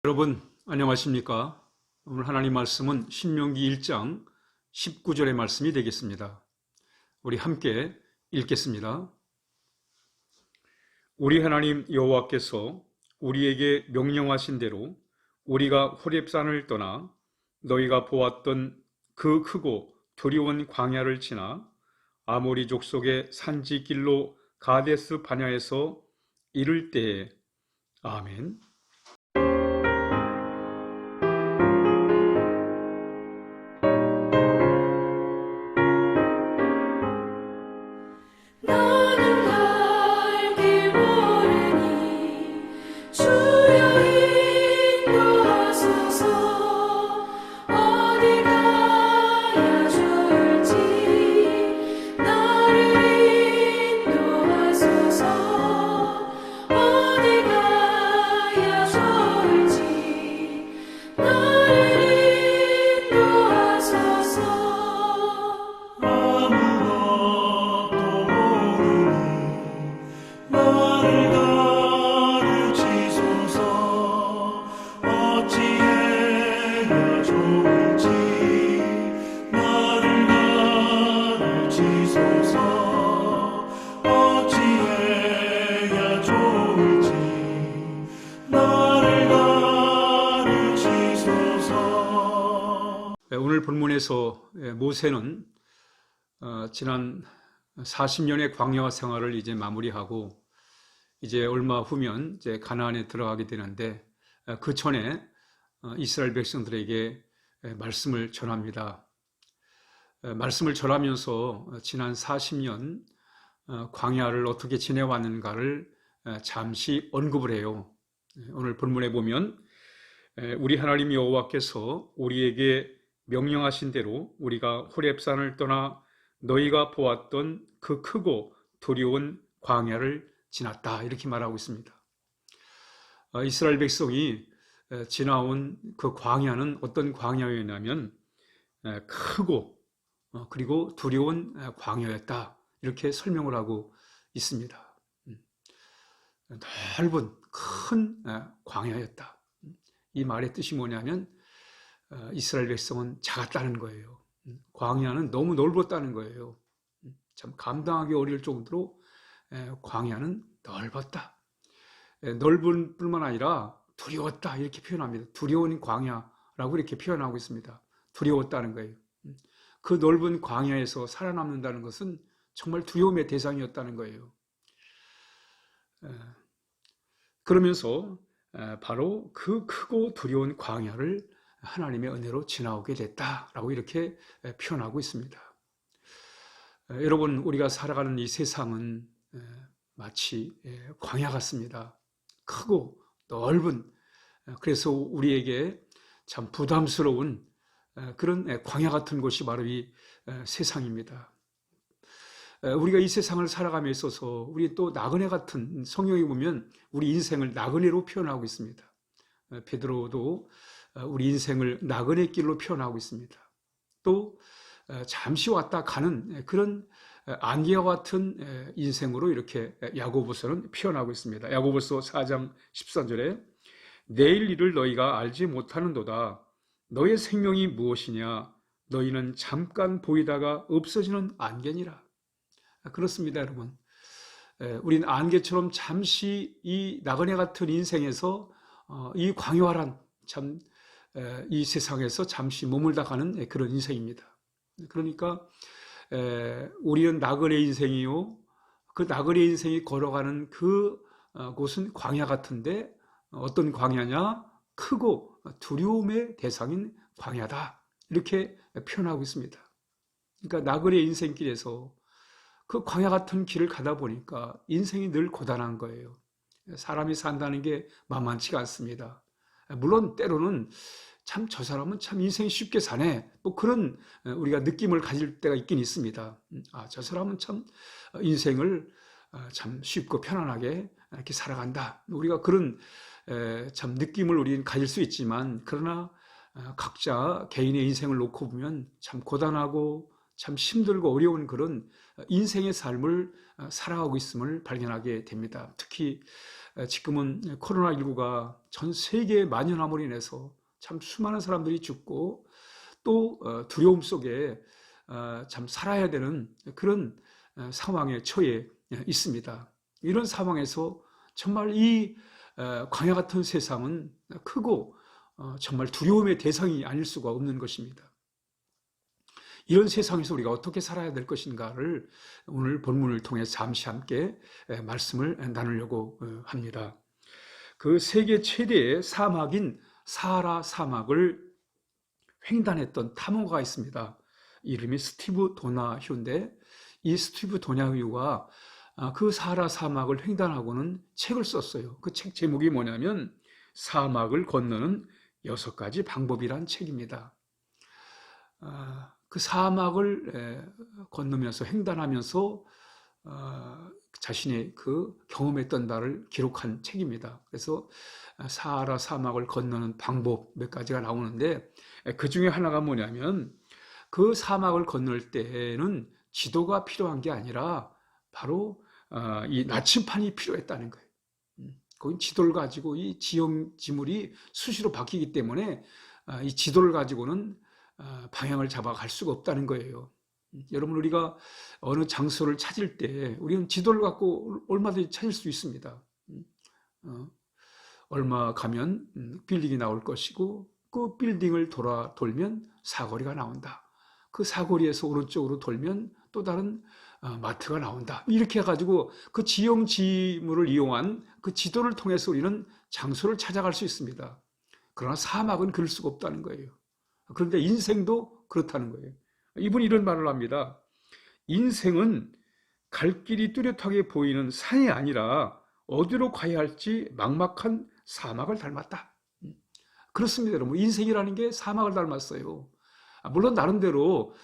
여러분 안녕하십니까? 오늘 하나님 말씀은 신명기 1장 19절의 말씀이 되겠습니다. 우리 함께 읽겠습니다. 우리 하나님 여호와께서 우리에게 명령하신 대로 우리가 호렙산을 떠나 너희가 보았던 그 크고 두려운 광야를 지나 아모리 족속의 산지길로 가데스 바냐에서 이를 때에 아멘. 오늘 본문에서 모세는 지난 40년의 광야 생활을 이제 마무리하고 이제 얼마 후면 이제 가나안에 들어가게 되는데 그 전에 이스라엘 백성들에게 말씀을 전합니다. 말씀을 전하면서 지난 40년 광야를 어떻게 지내왔는가를 잠시 언급을 해요. 오늘 본문에 보면 우리 하나님 여호와께서 우리에게 명령하신 대로 우리가 호렙산을 떠나 너희가 보았던 그 크고 두려운 광야를 지났다, 이렇게 말하고 있습니다. 이스라엘 백성이 지나온 그 광야는 어떤 광야였냐면 크고 그리고 두려운 광야였다, 이렇게 설명을 하고 있습니다. 넓은 큰 광야였다. 이 말의 뜻이 뭐냐면 이스라엘 백성은 작았다는 거예요. 광야는 너무 넓었다는 거예요. 참 감당하기 어려울 정도로 광야는 넓었다. 넓은 뿐만 아니라 두려웠다, 이렇게 표현합니다. 두려운 광야라고 이렇게 표현하고 있습니다. 두려웠다는 거예요. 그 넓은 광야에서 살아남는다는 것은 정말 두려움의 대상이었다는 거예요. 그러면서 바로 그 크고 두려운 광야를 하나님의 은혜로 지나오게 됐다라고 이렇게 표현하고 있습니다. 여러분, 우리가 살아가는 이 세상은 마치 광야 같습니다. 크고 넓은, 그래서 우리에게 참 부담스러운 그런 광야 같은 곳이 바로 이 세상입니다. 우리가 이 세상을 살아감에 있어서 우리 또 나그네 같은, 성경에 보면 우리 인생을 나그네로 표현하고 있습니다. 베드로도 우리 인생을 나그네 길로 표현하고 있습니다. 또 잠시 왔다 가는 그런 안개와 같은 인생으로 이렇게 야고보서는 표현하고 있습니다. 야고보서 4장 14절에 내일 일을 너희가 알지 못하는도다. 너의 생명이 무엇이냐? 너희는 잠깐 보이다가 없어지는 안개니라. 그렇습니다, 여러분. 우린 안개처럼 잠시 이 나그네 같은 인생에서 이 광활한 참 이 세상에서 잠시 머물다 가는 그런 인생입니다. 그러니까 우리는 나그네 인생이요, 그 나그네 인생이 걸어가는 그 곳은 광야 같은데 어떤 광야냐? 크고 두려움의 대상인 광야다, 이렇게 표현하고 있습니다. 그러니까 나그네 인생길에서 그 광야 같은 길을 가다 보니까 인생이 늘 고단한 거예요. 사람이 산다는 게 만만치가 않습니다. 물론 때로는 참 저 사람은 참 인생이 쉽게 사네, 뭐 그런 우리가 느낌을 가질 때가 있긴 있습니다. 저 사람은 참 인생을 참 쉽고 편안하게 이렇게 살아간다, 우리가 그런 참 느낌을 우리는 가질 수 있지만, 그러나 각자 개인의 인생을 놓고 보면 참 고단하고 참 힘들고 어려운 그런 인생의 삶을 살아가고 있음을 발견하게 됩니다. 특히 지금은 코로나19가 전 세계에 만연함으로 인해서 참 수많은 사람들이 죽고 또 두려움 속에 참 살아야 되는 그런 상황에 처해 있습니다. 이런 상황에서 정말 이 광야 같은 세상은 크고 정말 두려움의 대상이 아닐 수가 없는 것입니다. 이런 세상에서 우리가 어떻게 살아야 될 것인가를 오늘 본문을 통해서 잠시 함께 말씀을 나누려고 합니다. 그 세계 최대의 사막인 사하라 사막을 횡단했던 탐험가가 있습니다. 이름이 스티브 도나휴인데 이 스티브 도나휴가 그 사하라 사막을 횡단하고는 책을 썼어요. 그 책 제목이 뭐냐면 사막을 건너는 6가지 방법이란 책입니다. 그 사막을 건너면서 횡단하면서 자신의 그 경험했던 바를 기록한 책입니다. 그래서 사하라 사막을 건너는 방법 몇 가지가 나오는데 그 중에 하나가 뭐냐면 그 사막을 건널 때에는 지도가 필요한 게 아니라 바로 이 나침판이 필요했다는 거예요. 거긴 지도를 가지고 이 지형지물이 수시로 바뀌기 때문에 이 지도를 가지고는 방향을 잡아갈 수가 없다는 거예요. 여러분, 우리가 어느 장소를 찾을 때 우리는 지도를 갖고 얼마든지 찾을 수 있습니다. 얼마 가면 빌딩이 나올 것이고 그 빌딩을 돌면 사거리가 나온다. 그 사거리에서 오른쪽으로 돌면 또 다른 마트가 나온다. 이렇게 해가지고 그 지형지물을 이용한 그 지도를 통해서 우리는 장소를 찾아갈 수 있습니다. 그러나 사막은 그럴 수가 없다는 거예요. 그런데 인생도 그렇다는 거예요. 이분이 이런 말을 합니다. 인생은 갈 길이 뚜렷하게 보이는 산이 아니라 어디로 가야 할지 막막한 사막을 닮았다. 그렇습니다, 여러분. 인생이라는 게 사막을 닮았어요. 물론 나름대로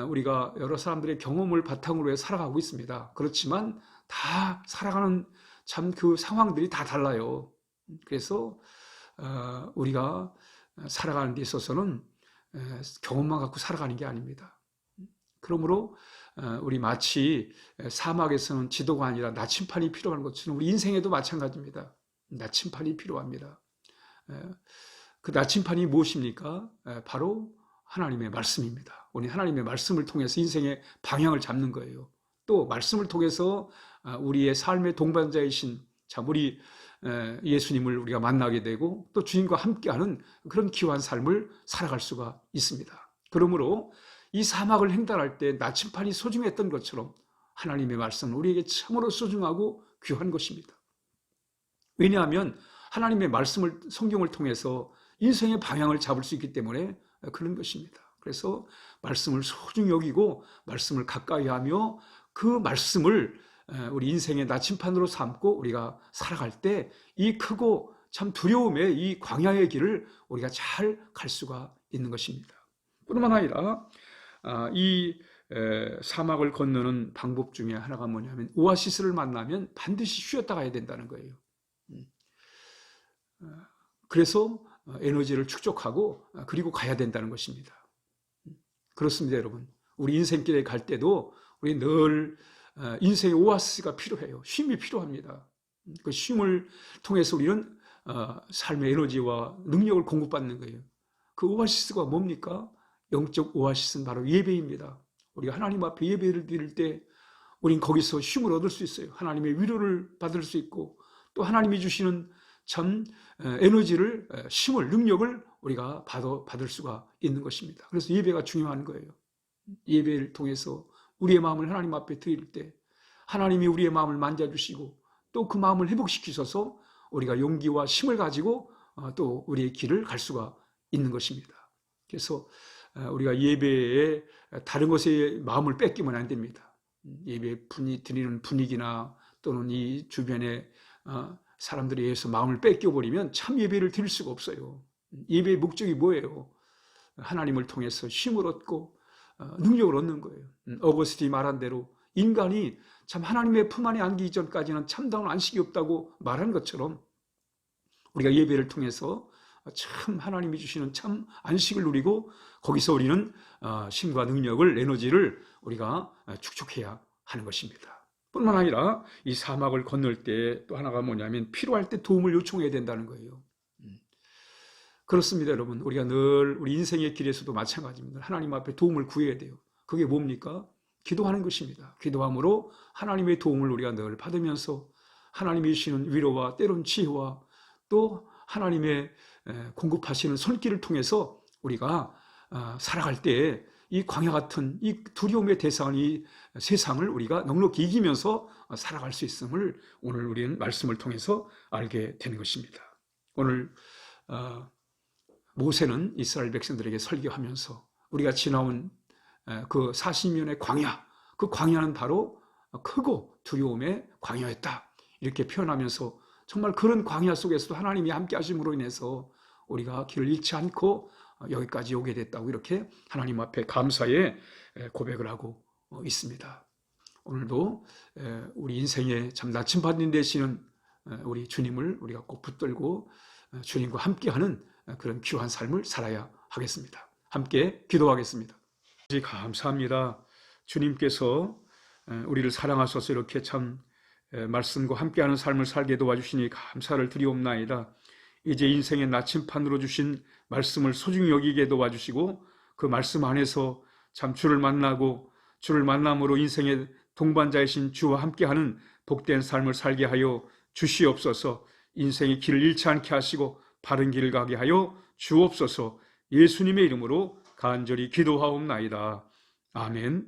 우리가 여러 사람들의 경험을 바탕으로 해 살아가고 있습니다. 그렇지만 다 살아가는 참 그 상황들이 다 달라요. 그래서 우리가 살아가는 데 있어서는 경험만 갖고 살아가는 게 아닙니다. 그러므로 우리 마치 사막에서는 지도가 아니라 나침판이 필요한 것처럼 우리 인생에도 마찬가지입니다. 나침판이 필요합니다. 그 나침판이 무엇입니까? 바로 하나님의 말씀입니다. 우리 하나님의 말씀을 통해서 인생의 방향을 잡는 거예요. 또 말씀을 통해서 우리의 삶의 동반자이신 참 우리 예수님을 우리가 만나게 되고 또 주님과 함께하는 그런 귀한 삶을 살아갈 수가 있습니다. 그러므로 이 사막을 횡단할 때 나침판이 소중했던 것처럼 하나님의 말씀은 우리에게 참으로 소중하고 귀한 것입니다. 왜냐하면 하나님의 말씀을 성경을 통해서 인생의 방향을 잡을 수 있기 때문에 그런 것입니다. 그래서 말씀을 소중히 여기고 말씀을 가까이 하며 그 말씀을 우리 인생의 나침판으로 삼고 우리가 살아갈 때 이 크고 참 두려움의 이 광야의 길을 우리가 잘 갈 수가 있는 것입니다. 뿐만 아니라 이 사막을 건너는 방법 중에 하나가 뭐냐면 오아시스를 만나면 반드시 쉬었다 가야 된다는 거예요. 그래서 에너지를 축적하고 그리고 가야 된다는 것입니다. 그렇습니다, 여러분. 우리 인생길에 갈 때도 우리 늘 인생의 오아시스가 필요해요. 쉼이 필요합니다. 그 쉼을 통해서 우리는 삶의 에너지와 능력을 공급받는 거예요. 그 오아시스가 뭡니까? 영적 오아시스는 바로 예배입니다. 우리가 하나님 앞에 예배를 드릴 때 우린 거기서 쉼을 얻을 수 있어요. 하나님의 위로를 받을 수 있고 또 하나님이 주시는 참 에너지를, 힘을, 능력을 우리가 받을 수가 있는 것입니다. 그래서 예배가 중요한 거예요. 예배를 통해서 우리의 마음을 하나님 앞에 드릴 때 하나님이 우리의 마음을 만져주시고 또 그 마음을 회복시키셔서 우리가 용기와 힘을 가지고 또 우리의 길을 갈 수가 있는 것입니다. 그래서 우리가 예배에 다른 것에 마음을 뺏기면 안 됩니다. 예배 드리는 분위기나 또는 이 주변에 사람들에 의해서 마음을 뺏겨버리면 참 예배를 드릴 수가 없어요. 예배의 목적이 뭐예요? 하나님을 통해서 힘을 얻고 능력을 얻는 거예요. 어거스틴이 말한 대로 인간이 참 하나님의 품 안에 안기기 전까지는 참다운 안식이 없다고 말한 것처럼 우리가 예배를 통해서 참 하나님이 주시는 참 안식을 누리고 거기서 우리는 힘과 능력을, 에너지를 우리가 축적해야 하는 것입니다. 뿐만 아니라 이 사막을 건널 때 또 하나가 뭐냐면 필요할 때 도움을 요청해야 된다는 거예요. 그렇습니다, 여러분. 우리가 늘 우리 인생의 길에서도 마찬가지입니다. 하나님 앞에 도움을 구해야 돼요. 그게 뭡니까? 기도하는 것입니다. 기도함으로 하나님의 도움을 우리가 늘 받으면서 하나님이 주시는 위로와 때론 지혜와 또 하나님의 공급하시는 손길을 통해서 우리가 살아갈 때 이 광야 같은 이 두려움의 대상인 이 세상을 우리가 넉넉히 이기면서 살아갈 수 있음을 오늘 우리는 말씀을 통해서 알게 되는 것입니다. 오늘 모세는 이스라엘 백성들에게 설교하면서 우리가 지나온 그 40년의 광야, 그 광야는 바로 크고 두려움의 광야였다. 이렇게 표현하면서 정말 그런 광야 속에서도 하나님이 함께 하심으로 인해서 우리가 길을 잃지 않고 여기까지 오게 됐다고 이렇게 하나님 앞에 감사의 고백을 하고 있습니다. 오늘도 우리 인생에 참 나침반이 되시는 우리 주님을 우리가 꼭 붙들고 주님과 함께하는 그런 귀한 삶을 살아야 하겠습니다. 함께 기도하겠습니다. 감사합니다. 주님께서 우리를 사랑하셔서 이렇게 참 말씀과 함께하는 삶을 살게 도와주시니 감사를 드리옵나이다. 이제 인생의 나침판으로 주신 말씀을 소중히 여기게 도와주시고 그 말씀 안에서 참 주를 만나고 주를 만남으로 인생의 동반자이신 주와 함께하는 복된 삶을 살게 하여 주시옵소서. 인생의 길을 잃지 않게 하시고 바른 길을 가게 하여 주옵소서. 예수님의 이름으로 간절히 기도하옵나이다. 아멘.